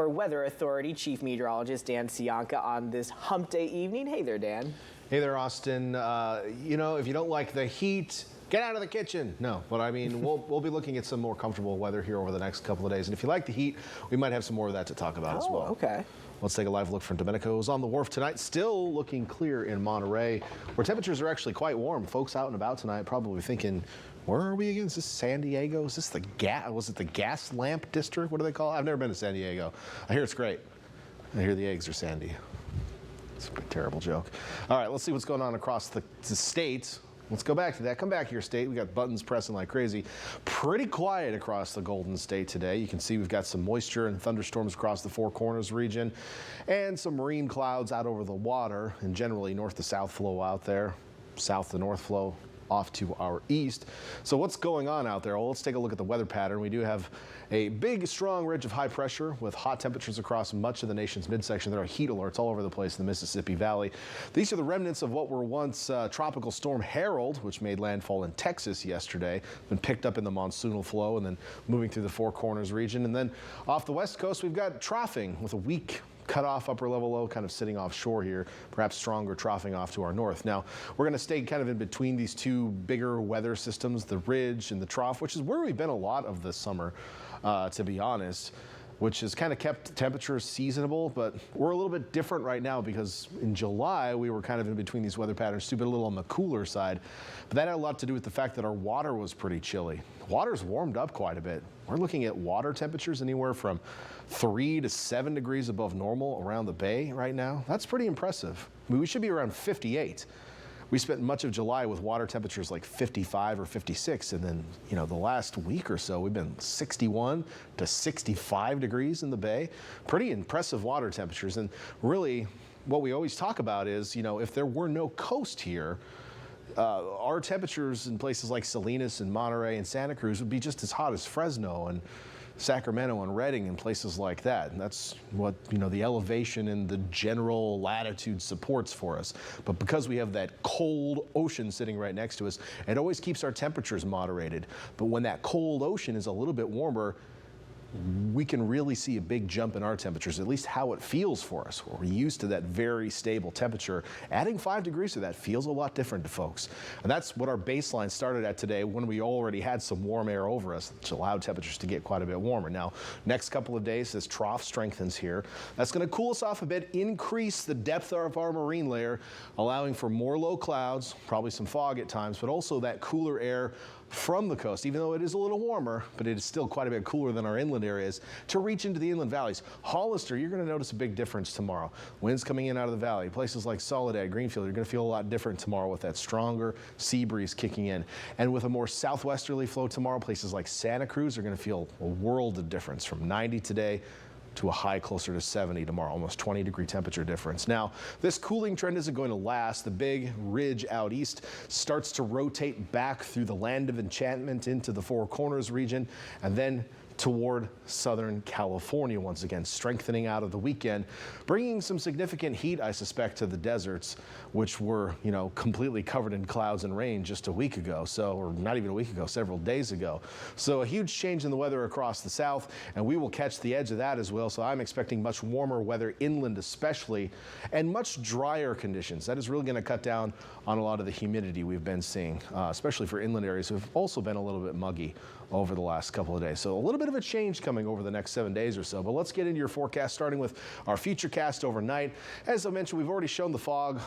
our Weather Authority Chief Meteorologist Dan Cianca on this hump day evening. Hey there, Dan. Hey there, Austin. You know, if you don't like the heat, get out of the kitchen. No, but I mean, we'll be looking at some more comfortable weather here over the next couple of days. And if you like the heat, we might have some more of that to talk about as well. Okay. Let's take a live look from Domenico's on the wharf tonight. Still looking clear in Monterey, where temperatures are actually quite warm. Folks out and about tonight probably thinking, where are we again? Is this San Diego? Is this the was it the gas lamp district? What do they call it? I've never been to San Diego. I hear it's great. I hear the eggs are sandy. It's a terrible joke. All right, let's see what's going on across the state. Let's go back to that. Come back here, state. We got buttons pressing like crazy. Pretty quiet across the Golden State today. You can see we've got some moisture and thunderstorms across the Four Corners region and some marine clouds out over the water and generally north to south flow out there, south to north flow off to our east. So what's going on out there? Well, let's take a look at the weather pattern. We do have a big, strong ridge of high pressure with hot temperatures across much of the nation's midsection. There are heat alerts all over the place in the Mississippi Valley. These are the remnants of what were once Tropical Storm Harold, which made landfall in Texas yesterday, been picked up in the monsoonal flow and then moving through the Four Corners region. And then off the west coast, we've got troughing with a weak cut off upper level low kind of sitting offshore here, perhaps stronger troughing off to our north. Now, we're going to stay kind of in between these two bigger weather systems, the ridge and the trough, which is where we've been a lot of this summer, to be honest, which has kind of kept temperatures seasonable, but we're a little bit different right now because in July we were kind of in between these weather patterns, too, but a little on the cooler side. But that had a lot to do with the fact that our water was pretty chilly. Water's warmed up quite a bit. We're looking at water temperatures anywhere from 3 to 7 degrees above normal around the bay right now. That's pretty impressive. I mean, we should be around 58. We spent much of July with water temperatures like 55 or 56, and then, you know, the last week or so, we've been 61 to 65 degrees in the bay. Pretty impressive water temperatures, and really what we always talk about is, you know, if there were no coast here, our temperatures in places like Salinas and Monterey and Santa Cruz would be just as hot as Fresno and Sacramento and Redding and places like that. And that's what, you know, the elevation and the general latitude supports for us. But because we have that cold ocean sitting right next to us, it always keeps our temperatures moderated. But when that cold ocean is a little bit warmer, we can really see a big jump in our temperatures, at least how it feels for us. We're used to that very stable temperature. Adding 5 degrees to that feels a lot different to folks. And that's what our baseline started at today when we already had some warm air over us, which allowed temperatures to get quite a bit warmer. Now, next couple of days, this trough strengthens here. That's going to cool us off a bit, increase the depth of our marine layer, allowing for more low clouds, probably some fog at times, but also that cooler air from the coast, even though it is a little warmer, but it is still quite a bit cooler than our inland areas, to reach into the inland valleys. Hollister, you're going to notice a big difference tomorrow. Winds coming in out of the valley. Places like Soledad, Greenfield, you're going to feel a lot different tomorrow with that stronger sea breeze kicking in. And with a more southwesterly flow tomorrow, places like Santa Cruz are going to feel a world of difference from 90 today to a high closer to 70 tomorrow, almost 20-degree temperature difference. Now, this cooling trend isn't going to last. The big ridge out east starts to rotate back through the land of enchantment into the Four Corners region and then toward Southern California once again, strengthening out of the weekend, bringing some significant heat, I suspect, to the deserts, which were, you know, completely covered in clouds and rain just a week ago, or not even a week ago, several days ago. So a huge change in the weather across the south, and we will catch the edge of that as well. So I'm expecting much warmer weather inland especially, and much drier conditions. That is really going to cut down on a lot of the humidity we've been seeing, especially for inland areas who have also been a little bit muggy over the last couple of days. So a little bit of a change coming over the next 7 days or so. But let's get into your forecast, starting with our futurecast overnight. As I mentioned, we've already shown the fog.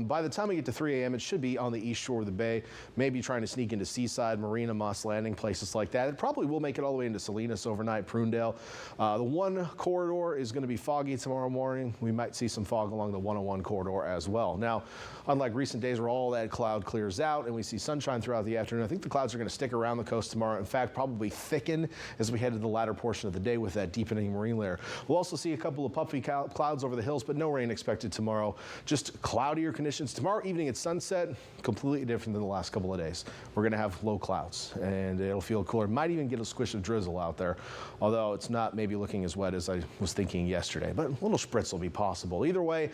By the time we get to 3 a.m., it should be on the east shore of the bay, maybe trying to sneak into Seaside, Marina, Moss Landing, places like that. It probably will make it all the way into Salinas overnight, Prunedale. The 1 corridor is going to be foggy tomorrow morning. We might see some fog along the 101 corridor as well. Now, unlike recent days where all that cloud clears out and we see sunshine throughout the afternoon, I think the clouds are going to stick around the coast tomorrow. In fact, probably thicken as we head to the latter portion of the day with that deepening marine layer. We'll also see a couple of puffy clouds over the hills, but no rain expected tomorrow. Just cloudier conditions. Tomorrow evening at sunset, completely different than the last couple of days. We're going to have low clouds, and it'll feel cooler. Might even get a squish of drizzle out there, although it's not maybe looking as wet as I was thinking yesterday, but a little spritz will be possible. Either way,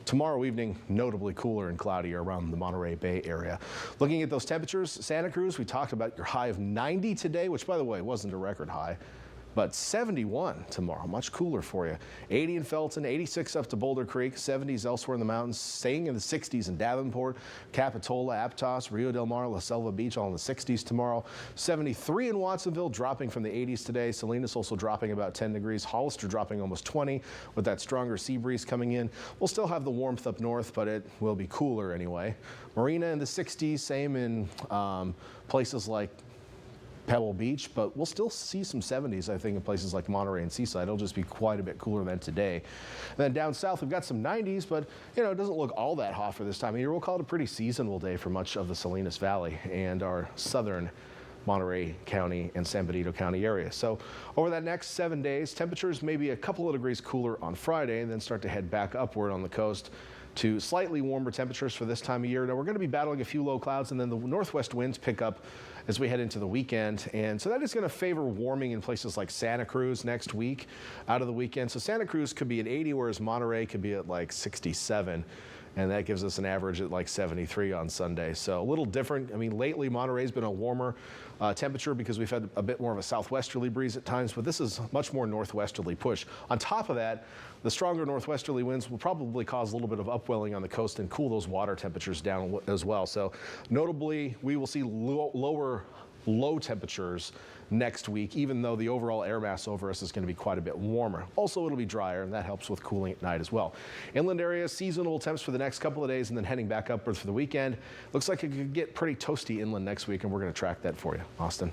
tomorrow evening, notably cooler and cloudier around the Monterey Bay area. Looking at those temperatures, Santa Cruz, we talked about your high of 90 today, which, by the way, wasn't a record high. but 71 tomorrow, much cooler for you. 80 in Felton, 86 up to Boulder Creek, 70s elsewhere in the mountains, staying in the 60s in Davenport, Capitola, Aptos, Rio Del Mar, La Selva Beach, all in the 60s tomorrow. 73 in Watsonville, dropping from the 80s today. Salinas also dropping about 10 degrees. Hollister dropping almost 20 with that stronger sea breeze coming in. We'll still have the warmth up north, but it will be cooler anyway. Marina in the 60s, same in places like Pebble Beach, but we'll still see some 70s, I think, in places like Monterey and Seaside. It'll just be quite a bit cooler than today. And then down south, we've got some 90s, but, you know, it doesn't look all that hot for this time of year. We'll call it a pretty seasonal day for much of the Salinas Valley and our southern Monterey County and San Benito County area. So over that next 7 days, temperatures may be a couple of degrees cooler on Friday and then start to head back upward on the coast to slightly warmer temperatures for this time of year. Now, we're going to be battling a few low clouds, and then the northwest winds pick up as we head into the weekend. And so that is going to favor warming in places like Santa Cruz next week out of the weekend. So Santa Cruz could be at 80, whereas Monterey could be at like 67. And that gives us an average at like 73 on Sunday. So a little different. I mean, lately Monterey's been a warmer temperature because we've had a bit more of a southwesterly breeze at times, but this is much more northwesterly push. On top of that, the stronger northwesterly winds will probably cause a little bit of upwelling on the coast and cool those water temperatures down as well. So notably, we will see low temperatures next week, even though the overall air mass over us is going to be quite a bit warmer. Also, it'll be drier, and that helps with cooling at night as well. Inland areas, seasonal temps for the next couple of days, and then heading back upwards for the weekend. Looks like it could get pretty toasty inland next week, and we're going to track that for you. Austin.